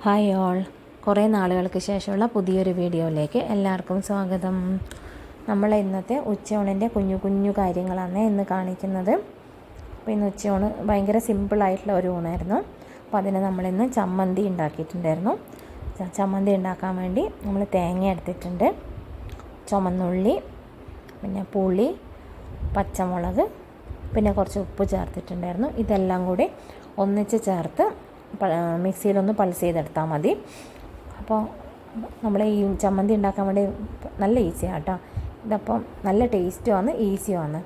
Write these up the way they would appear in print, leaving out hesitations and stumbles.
Hi all, കുറേ നാളുകൾക്ക് ശേഷമുള്ള പുതിയൊരു വീഡിയോയിലേക്ക് എല്ലാവർക്കും സ്വാഗതം. നമ്മൾ ഇന്നത്തെ ഉച്ചയൂണിൻ്റെ കുഞ്ഞു കുഞ്ഞു കാര്യങ്ങളാണ് ഇന്ന് കാണിക്കുന്നത്. അപ്പോൾ ഇന്ന് ഉച്ചയൂണ് ഭയങ്കര സിമ്പിളായിട്ടുള്ള ഒരു ഊണായിരുന്നു. അപ്പോൾ അതിന് നമ്മളിന്ന് ചമ്മന്തി ഉണ്ടാക്കിയിട്ടുണ്ടായിരുന്നു. ചമ്മന്തി ഉണ്ടാക്കാൻ വേണ്ടി നമ്മൾ തേങ്ങ എടുത്തിട്ടുണ്ട്, ചുമന്നുള്ളി, പിന്നെ പുളി, പച്ചമുളക്, പിന്നെ കുറച്ച് ഉപ്പ് ചേർത്തിട്ടുണ്ടായിരുന്നു. ഇതെല്ലാം കൂടി ഒന്നിച്ച് ചേർത്ത് മിക്സിയിലൊന്ന് പൾസ് ചെയ്തെടുത്താൽ മതി. അപ്പോൾ നമ്മൾ ഈ ചമ്മന്തി ഉണ്ടാക്കാൻ വേണ്ടി നല്ല ഈസിയാണ് കേട്ടോ. ഇതപ്പം നല്ല ടേസ്റ്റുമാണ്, ഈസിയുമാണ്.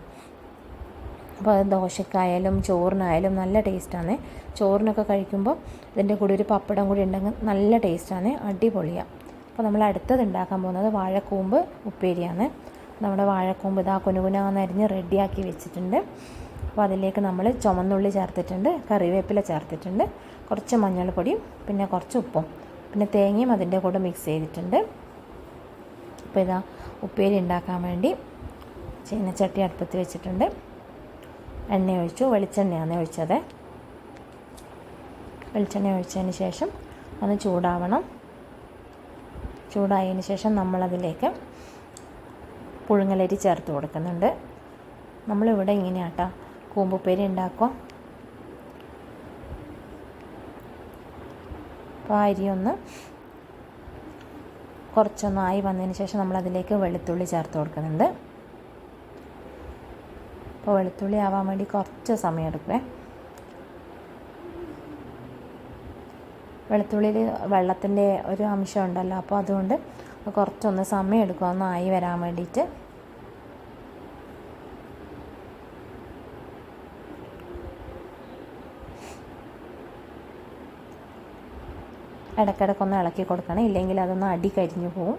അപ്പോൾ അത് ദോശക്കായാലും ചോറിനായാലും നല്ല ടേസ്റ്റാണ്. ചോറിനൊക്കെ കഴിക്കുമ്പോൾ ഇതിൻ്റെ കൂടെ ഒരു പപ്പടം കൂടി ഉണ്ടെങ്കിൽ നല്ല ടേസ്റ്റാണ്, അടിപൊളിയാണ്. അപ്പോൾ നമ്മൾ അടുത്തത് ഉണ്ടാക്കാൻ പോകുന്നത് വാഴക്കൂമ്പ് ഉപ്പേരിയാണ്. നമ്മുടെ വാഴക്കൂമ്പ് ഇതാ കുനുകുനാന്ന് അരിഞ്ഞ് റെഡിയാക്കി വെച്ചിട്ടുണ്ട്. അപ്പോൾ അതിലേക്ക് നമ്മൾ ചുമന്നുള്ളി ചേർത്തിട്ടുണ്ട്, കറിവേപ്പില ചേർത്തിട്ടുണ്ട്, കുറച്ച് മഞ്ഞൾപ്പൊടിയും പിന്നെ കുറച്ച് ഉപ്പും പിന്നെ തേങ്ങയും അതിൻ്റെ കൂടെ മിക്സ് ചെയ്തിട്ടുണ്ട്. അപ്പോൾ ഇതാ ഉപ്പേരി ഉണ്ടാക്കാൻ വേണ്ടി ചീനച്ചട്ടി അടുപ്പത്ത് വെച്ചിട്ടുണ്ട്. എണ്ണ ഒഴിച്ചു, വെളിച്ചെണ്ണയാണ് ഒഴിച്ചത്. വെളിച്ചെണ്ണ ഒഴിച്ചതിന് ശേഷം ഒന്ന് ചൂടാവണം. ചൂടായതിന് ശേഷം നമ്മളതിലേക്ക് പുഴുങ്ങലരി ചേർത്ത് കൊടുക്കുന്നുണ്ട്. നമ്മളിവിടെ ഇങ്ങനെയാട്ടോ കൂമ്പുപ്പേരി ഉണ്ടാക്കുക. അപ്പോൾ അരി കുറച്ചൊന്നായി വന്നതിന് ശേഷം നമ്മളതിലേക്ക് വെളുത്തുള്ളി ചേർത്ത് കൊടുക്കുന്നുണ്ട്. അപ്പോൾ വെളുത്തുള്ളി ആവാൻ വേണ്ടി കുറച്ച് സമയം എടുക്കുവേ. വെളുത്തുള്ളിയിൽ വെള്ളത്തിൻ്റെ ഒരു അംശം ഉണ്ടല്ലോ, അപ്പോൾ അതുകൊണ്ട് കുറച്ചൊന്ന് സമയം എടുക്കുക ഒന്നായി വരാൻ വേണ്ടിയിട്ട്. ഇടയ്ക്കിടയ്ക്കൊന്ന് ഇളക്കി കൊടുക്കണം, ഇല്ലെങ്കിൽ അതൊന്ന് അടി കരിഞ്ഞു പോവും.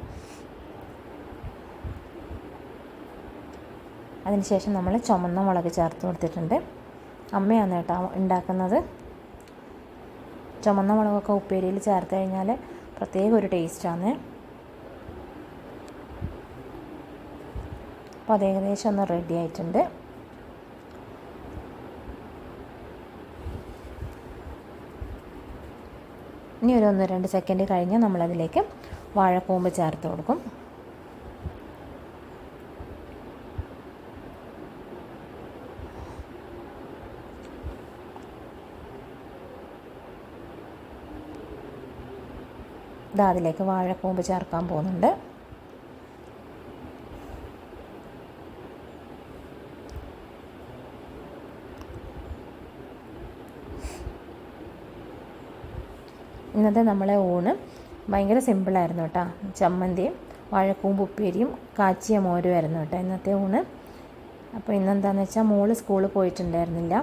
അതിനുശേഷം നമ്മൾ ചുമന്ന മുളക് ചേർത്ത് കൊടുത്തിട്ടുണ്ട്. അമ്മയാണ് കേട്ടോ ഉണ്ടാക്കുന്നത്. ചുമന്ന മുളകൊക്കെ ഉപ്പേരിയിൽ ചേർത്ത് കഴിഞ്ഞാൽ പ്രത്യേക ഒരു ടേസ്റ്റാണ്. അപ്പോൾ അത് ഏകദേശം ഒന്ന് റെഡി ആയിട്ടുണ്ട്. ഇനി ഒരു 1-2 സെക്കൻഡ് കഴിഞ്ഞ് നമ്മളതിലേക്ക് വാഴക്കൂമ്പ് ചേർത്ത് കൊടുക്കും. ഇതാ അതിലേക്ക് വാഴക്കൂമ്പ് ചേർക്കാൻ പോകുന്നുണ്ട്. ഇന്നത്തെ നമ്മളെ ഊണ് ഭയങ്കര സിമ്പിളായിരുന്നു കേട്ടോ. ചമ്മന്തിയും വാഴക്കൂമ്പ് ഉപ്പേരിയും കാച്ചിയ മോരുമായിരുന്നു കേട്ടോ ഇന്നത്തെ ഊണ്. അപ്പോൾ ഇന്നെന്താണെന്ന് വെച്ചാൽ മോള് സ്കൂളിൽ പോയിട്ടുണ്ടായിരുന്നില്ല.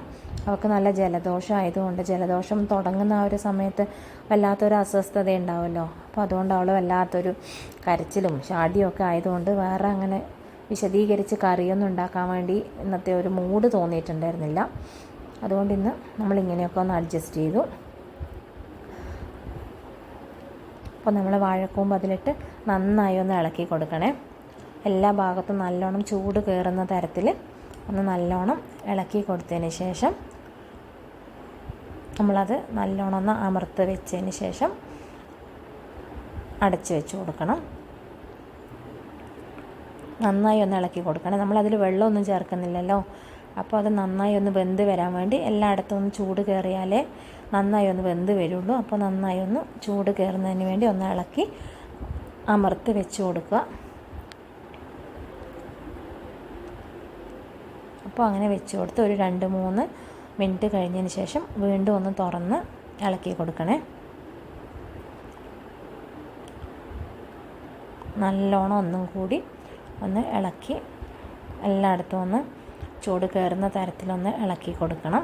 അവൾക്ക് നല്ല ജലദോഷം ആയതുകൊണ്ട്, ജലദോഷം തുടങ്ങുന്ന ആ ഒരു സമയത്ത് വല്ലാത്തൊരു അസ്വസ്ഥത ഉണ്ടാവുമല്ലോ. അപ്പോൾ അതുകൊണ്ട് അവൾ വല്ലാത്തൊരു കരച്ചിലും ഷാഡിയും ഒക്കെ ആയതുകൊണ്ട് വേറെ അങ്ങനെ വിശദീകരിച്ച് കറിയൊന്നും ഉണ്ടാക്കാൻ വേണ്ടി ഇന്നത്തെ ഒരു മൂഡ് തോന്നിയിട്ടുണ്ടായിരുന്നില്ല. അതുകൊണ്ട് ഇന്ന് നമ്മളിങ്ങനെയൊക്കെ ഒന്ന് അഡ്ജസ്റ്റ് ചെയ്തു. അപ്പോൾ നമ്മൾ വാഴക്കൂമ്പ് അതിലിട്ട് നന്നായി ഒന്ന് ഇളക്കി കൊടുക്കണേ. എല്ലാ ഭാഗത്തും നല്ലോണം ചൂട് കയറുന്ന തരത്തിൽ ഒന്ന് നല്ലോണം ഇളക്കി കൊടുത്തതിന് ശേഷം നമ്മളത് നല്ലോണം ഒന്ന് അമർത്ത് വെച്ചതിന് ശേഷം അടച്ച് വെച്ച് കൊടുക്കണം. നന്നായി ഒന്ന് ഇളക്കി കൊടുക്കണം. നമ്മളതിൽ വെള്ളമൊന്നും ചേർക്കുന്നില്ലല്ലോ. അപ്പോൾ അത് നന്നായി ഒന്ന് വെന്ത് വരാൻ വേണ്ടി എല്ലായിടത്തും ഒന്ന് ചൂട് കയറിയാലേ നന്നായി ഒന്ന് വെന്ത് വരുള്ളൂ. അപ്പോൾ നന്നായി ഒന്ന് ചൂട് കയറുന്നതിന് വേണ്ടി ഒന്ന് ഇളക്കി അമർത്ത് വെച്ച് കൊടുക്കുക. അപ്പോൾ അങ്ങനെ വെച്ച് കൊടുത്ത് ഒരു 2-3 മിനിറ്റ് കഴിഞ്ഞതിന് ശേഷം വീണ്ടും ഒന്ന് തുറന്ന് ഇളക്കി കൊടുക്കണേ. നല്ലോണം ഒന്നും കൂടി ഒന്ന് ഇളക്കി എല്ലായിടത്തും ഒന്ന് ചൂട് കയറുന്ന തരത്തിലൊന്ന് ഇളക്കി കൊടുക്കണം.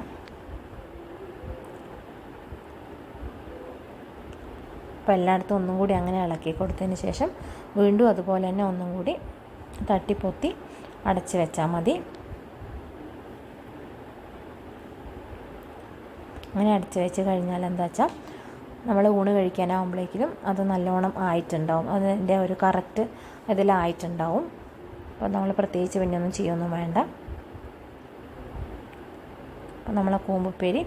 അപ്പോൾ എല്ലായിടത്തും ഒന്നും കൂടി അങ്ങനെ ഇളക്കി കൊടുത്തതിന് ശേഷം വീണ്ടും അതുപോലെ തന്നെ ഒന്നും കൂടി തട്ടിപ്പൊത്തി അടച്ച് വെച്ചാൽ മതി. അങ്ങനെ അടച്ച് വെച്ച് കഴിഞ്ഞാൽ എന്താ വെച്ചാൽ നമ്മൾ ഊണ് കഴിക്കാനാകുമ്പോഴേക്കും അത് നല്ലോണം ആയിട്ടുണ്ടാവും, അതിൻ്റെ ഒരു കറക്റ്റ് ഇതിലായിട്ടുണ്ടാവും. അപ്പോൾ നമ്മൾ പ്രത്യേകിച്ച് പിന്നെ ഒന്നും ചെയ്യൊന്നും വേണ്ട. അപ്പോൾ നമ്മളെ കൂമ്പുപ്പേരി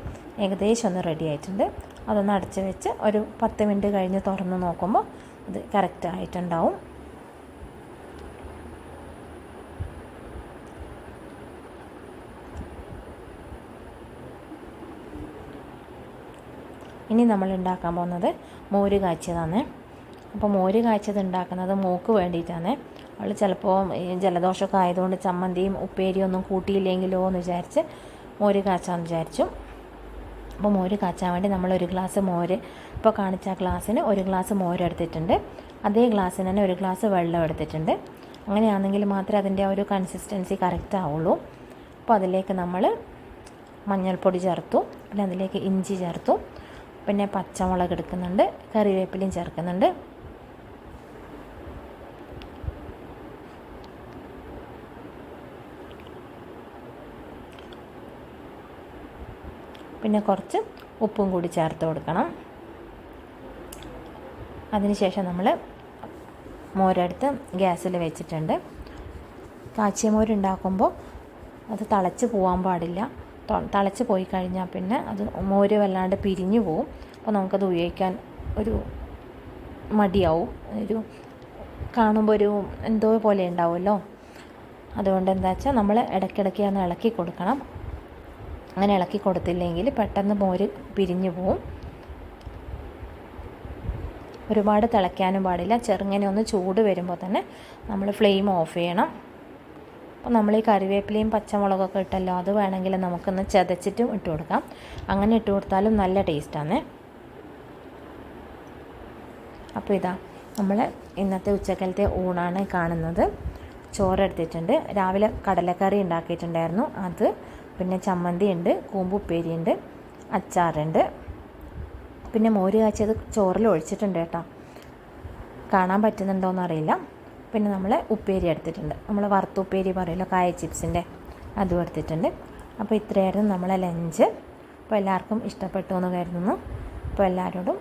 ഏകദേശം ഒന്ന് റെഡി ആയിട്ടുണ്ട്. അതൊന്ന് അടച്ച് വെച്ച് ഒരു 10 മിനിറ്റ് കഴിഞ്ഞ് തുറന്ന് നോക്കുമ്പോൾ ഇത് കറക്റ്റ് ആയിട്ടുണ്ടാവും. ഇനി നമ്മൾ ഉണ്ടാക്കാൻ പോകുന്നത് മോര് കാച്ചിയതാണ്. അപ്പോൾ മോര് കാച്ചിയത് ഉണ്ടാക്കുന്നത് മോൾക്ക് വേണ്ടിയിട്ടാണ്. അവൾ ചിലപ്പോൾ ജലദോഷമൊക്കെ ആയതുകൊണ്ട് ചമ്മന്തിയും ഉപ്പേരിയും ഒന്നും കൂട്ടിയില്ലെങ്കിലോ എന്ന് വിചാരിച്ച് മോര് കാച്ചാമെന്ന് വിചാരിച്ചു. അപ്പോൾ മോര് കാച്ചാൻ വേണ്ടി നമ്മൾ 1 ഗ്ലാസ് മോര്, ഇപ്പോൾ കാണിച്ച ഗ്ലാസ്സിന് 1 ഗ്ലാസ് മോര് എടുത്തിട്ടുണ്ട്. അതേ ഗ്ലാസ്സിന് തന്നെ 1 ഗ്ലാസ് വെള്ളം എടുത്തിട്ടുണ്ട്. അങ്ങനെയാണെങ്കിൽ മാത്രമേ അതിൻ്റെ ഒരു കൺസിസ്റ്റൻസി കറക്റ്റ് ആവുള്ളൂ. അപ്പോൾ അതിലേക്ക് നമ്മൾ മഞ്ഞൾപ്പൊടി ചേർത്തു, പിന്നെ അതിലേക്ക് ഇഞ്ചി ചേർത്തു, പിന്നെ പച്ചമുളക് എടുക്കുന്നുണ്ട്, കറിവേപ്പിലയും ചേർക്കുന്നുണ്ട്. പിന്നെ കുറച്ച് ഉപ്പും കൂടി ചേർത്ത് കൊടുക്കണം. അതിനുശേഷം നമ്മൾ മോരെടുത്ത് ഗ്യാസിൽ വെച്ചിട്ടുണ്ട്. കാച്ചിയ മോരുണ്ടാക്കുമ്പോൾ അത് തിളച്ച് പോകാൻ പാടില്ല. തിളച്ച് പോയി കഴിഞ്ഞാൽ പിന്നെ അത് മോര് വല്ലാണ്ട് പിരിഞ്ഞു പോവും. അപ്പോൾ നമുക്കത് ഉപയോഗിക്കാൻ ഒരു മടിയാവും, ഒരു കാണുമ്പോൾ ഒരു എന്തോ പോലെ ഉണ്ടാവുമല്ലോ. അതുകൊണ്ട് എന്താ വെച്ചാൽ നമ്മൾ ഇടയ്ക്കിടയ്ക്ക് ഒന്ന് ഇളക്കി കൊടുക്കണം. അങ്ങനെ ഇളക്കി കൊടുത്തില്ലെങ്കിൽ പെട്ടെന്ന് മോര് പിരിഞ്ഞു പോവും. ഒരുപാട് തിളയ്ക്കാനും പാടില്ല. ചെറുങ്ങനെ ഒന്ന് ചൂട് വരുമ്പോൾ തന്നെ നമ്മൾ ഫ്ലെയിം ഓഫ് ചെയ്യണം. അപ്പോൾ നമ്മൾ ഈ കറിവേപ്പിലയും പച്ചമുളകൊക്കെ ഇട്ടല്ലോ, അത് വേണമെങ്കിൽ നമുക്കൊന്ന് ചതച്ചിട്ടും ഇട്ട് കൊടുക്കാം. അങ്ങനെ ഇട്ട് കൊടുത്താലും നല്ല ടേസ്റ്റാണ്. അപ്പോൾ ഇതാ നമ്മൾ ഇന്നത്തെ ഉച്ചക്കലത്തെ ഊണാണ് കാണുന്നത്. ചോറെടുത്തിട്ടുണ്ട്, രാവിലെ കടലക്കറി ഉണ്ടാക്കിയിട്ടുണ്ടായിരുന്നു അത്, പിന്നെ ചമ്മന്തി ഉണ്ട്, കൂമ്പുപ്പേരിയുണ്ട്, അച്ചാറുണ്ട്, പിന്നെ മോര് കാച്ചിയത് ചോറിൽ ഒഴിച്ചിട്ടുണ്ട് കേട്ടോ, കാണാൻ പറ്റുന്നുണ്ടോയെന്നറിയില്ല. പിന്നെ നമ്മൾ ഉപ്പേരി എടുത്തിട്ടുണ്ട്, നമ്മൾ വറുത്തുപ്പേരി പറയുമല്ലോ, കായ ചിപ്സിൻ്റെ, അതും എടുത്തിട്ടുണ്ട്. അപ്പോൾ ഇത്രയായിരുന്നു നമ്മളെ ലഞ്ച്. അപ്പോൾ എല്ലാവർക്കും ഇഷ്ടപ്പെട്ടു എന്ന് കരുതുന്നു. അപ്പോൾ എല്ലാവരോടും